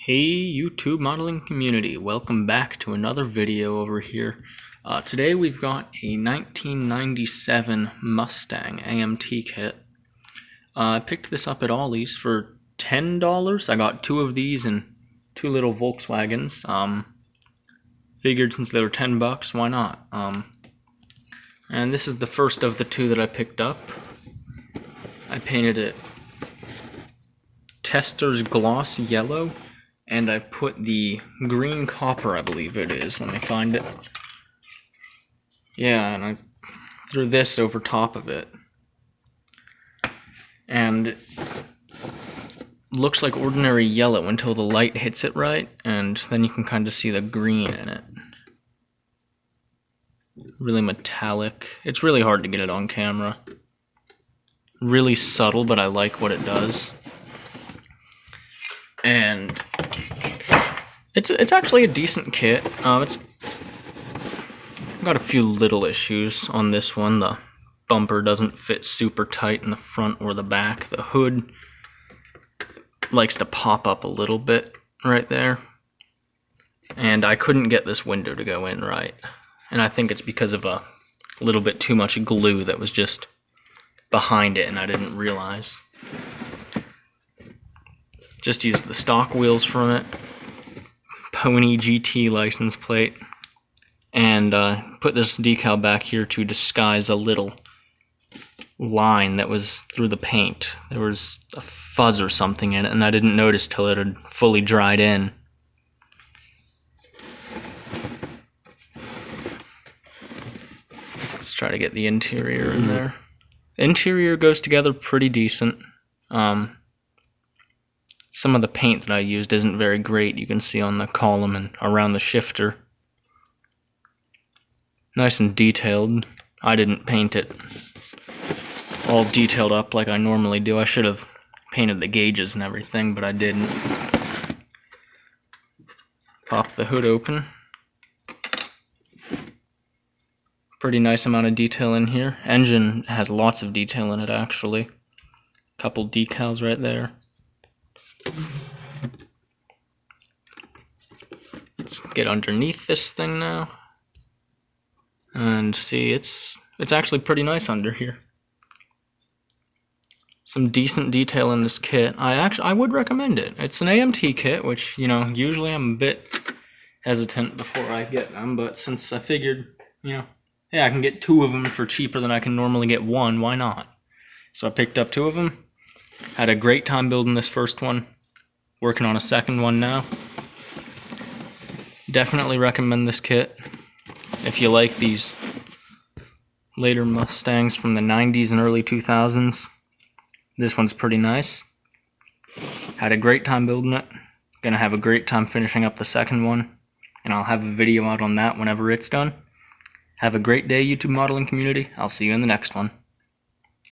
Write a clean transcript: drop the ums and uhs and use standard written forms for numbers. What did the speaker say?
Hey YouTube modeling community, welcome back to another video over here. Today we've got a 1997 Mustang AMT kit. I picked this up at Ollie's for $10. I got two of these and two little Volkswagens. Figured since they were $10, why not? And this is the first of the two that I picked up. I painted it Tester's Gloss Yellow. And I put the green copper, I believe it is. Let me find it. Yeah, and I threw this over top of it. And it looks like ordinary yellow until the light hits it right, and then you can kind of see the green in it. Really metallic. It's really hard to get it on camera. Really subtle, but I like what it does. And it's actually a decent kit. It's got a few little issues on this one. The bumper doesn't fit super tight in the front or the back. The hood likes to pop up a little bit right there. And I couldn't get this window to go in right. And I think it's because of a little bit too much glue that was just behind it and I didn't realize. Just used the stock wheels from it, Pony GT license plate, and put this decal back here to disguise a little line that was through the paint. There was a fuzz or something in it, and I didn't notice till it had fully dried in. Let's try to get the interior in there. Interior goes together pretty decent. Some of the paint that I used isn't very great. You can see on the column and around the shifter. Nice and detailed. I didn't paint it all detailed up like I normally do. I should have painted the gauges and everything, but I didn't. Pop the hood open. Pretty nice amount of detail in here. Engine has lots of detail in it actually. Couple decals right there. Let's get underneath this thing now and see it's actually pretty nice under here. Some decent detail in this kit. I would recommend it. It's an AMT kit, which, you know, usually I'm a bit hesitant before I get them, but since I figured, you know, yeah, I can get two of them for cheaper than I can normally get one, why not? So I picked up two of them. Had a great time building this first one. Working on a second one now. Definitely recommend this kit if you like these later Mustangs from the 90s and early 2000s. This one's pretty nice. Had a great time building it. Gonna have a great time finishing up the second one. And I'll have a video out on that whenever it's done. Have a great day, YouTube modeling community. I'll see you in the next one.